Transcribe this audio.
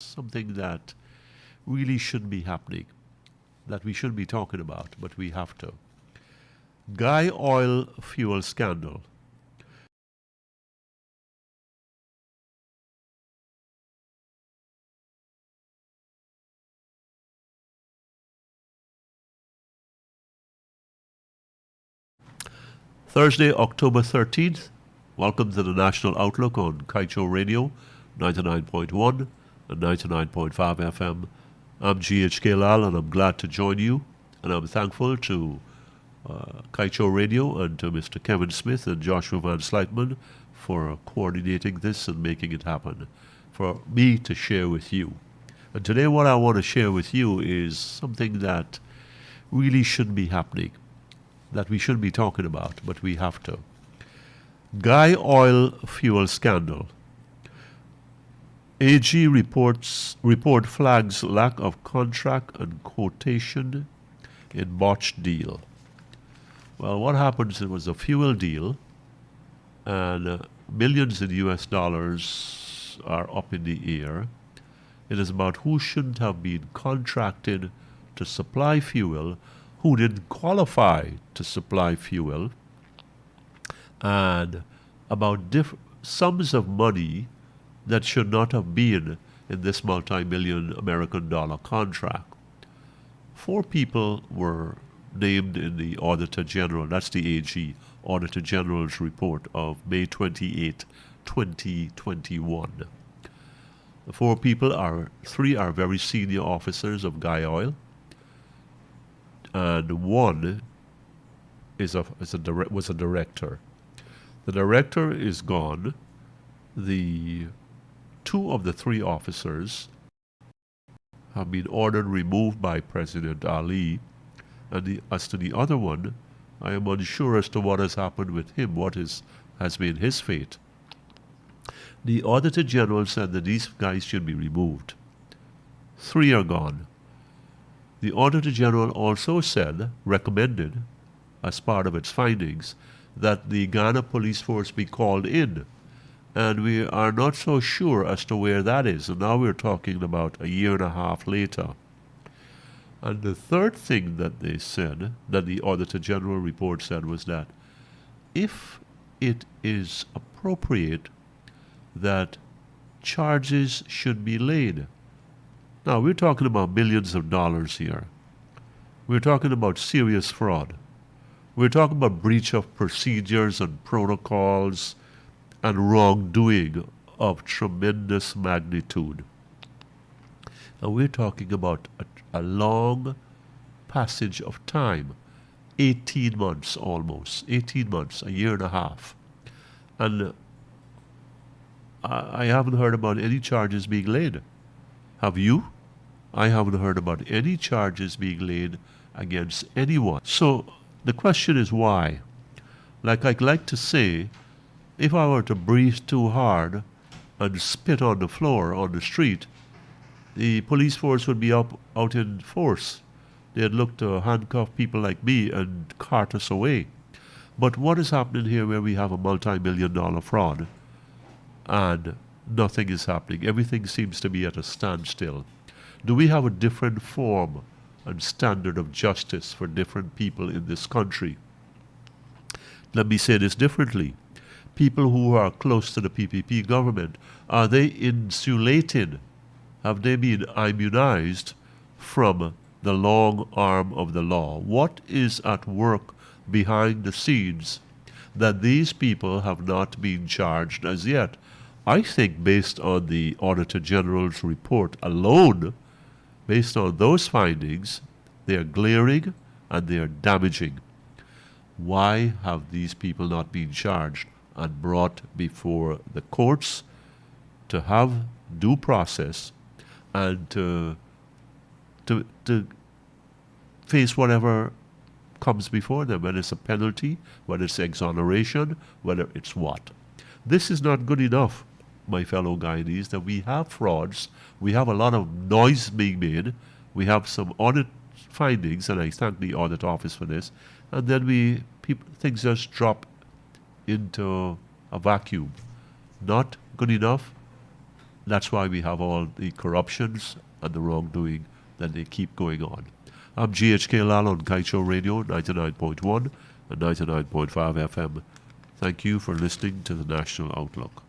something that really shouldn't be happening, that we shouldn't be talking about, but we have to. Guy oil fuel scandal. Thursday, October 13th. Welcome to the National Outlook on Kaieteur Radio, 99.1 and 99.5 FM. I'm GHK Lall, and I'm glad to join you. And I'm thankful to Kaieteur Radio and to Mr. Kevin Smith and Joshua Van Slytman for coordinating this and making it happen for me to share with you. And today what I want to share with you is something that really shouldn't be happening, that we shouldn't be talking about, but we have to. Guy oil fuel scandal. AG report flags lack of contract and quotation in botched deal. Well, what happens, it was a fuel deal, and millions in US dollars are up in the air. It is about who shouldn't have been contracted to supply fuel, who didn't qualify to supply fuel, and about sums of money that should not have been in this multi-million American dollar contract. 4 people were named in the Auditor General, that's the AG, Auditor General's report of May 28, 2021. The 4 people 3 are very senior officers of Guy Oil, and 1 was a director. The director is gone. The 2 of the 3 officers have been ordered removed by President Ali, and as to the other one, I am unsure as to what has happened with him, has been his fate. The Auditor General said that these guys should be removed. 3 are gone. The Auditor General also recommended, as part of its findings, that the Ghana Police Force be called in. And we are not so sure as to where that is. And now we're talking about a year and a half later. And the third thing that they said, that the Auditor General report said, was that if it is appropriate that charges should be laid. Now, we're talking about millions of dollars here. We're talking about serious fraud. We're talking about breach of procedures and protocols and wrongdoing of tremendous magnitude. And we're talking about a long passage of time, 18 months almost, 18 months, a year and a half. And I haven't heard about any charges being laid. Have you? I haven't heard about any charges being laid against anyone. So the question is why? Like I like to say, if I were to breathe too hard and spit on the floor on the street, the police force would be out in force. They'd look to handcuff people like me and cart us away. But what is happening here where we have a multi-million dollar fraud and nothing is happening? Everything seems to be at a standstill. Do we have a different form and standard of justice for different people in this country? Let me say this differently. People who are close to the PPP government, are they insulated? Have they been immunized from the long arm of the law? What is at work behind the scenes that these people have not been charged as yet? I think based on the Auditor General's report alone, based on those findings, they are glaring and they are damaging. Why have these people not been charged and brought before the courts to have due process and to face whatever comes before them, whether it's a penalty, whether it's exoneration, whether it's what? This is not good enough, my fellow Guyanese, that we have frauds, we have a lot of noise being made, we have some audit findings, and I thank the audit office for this, and then things just drop into a vacuum. Not good enough. that's why we have all the corruptions and the wrongdoing that they keep going on. I'm GHK Lall on Kaieteur Radio 99.1 and 99.5 FM. Thank you for listening to the National Outlook.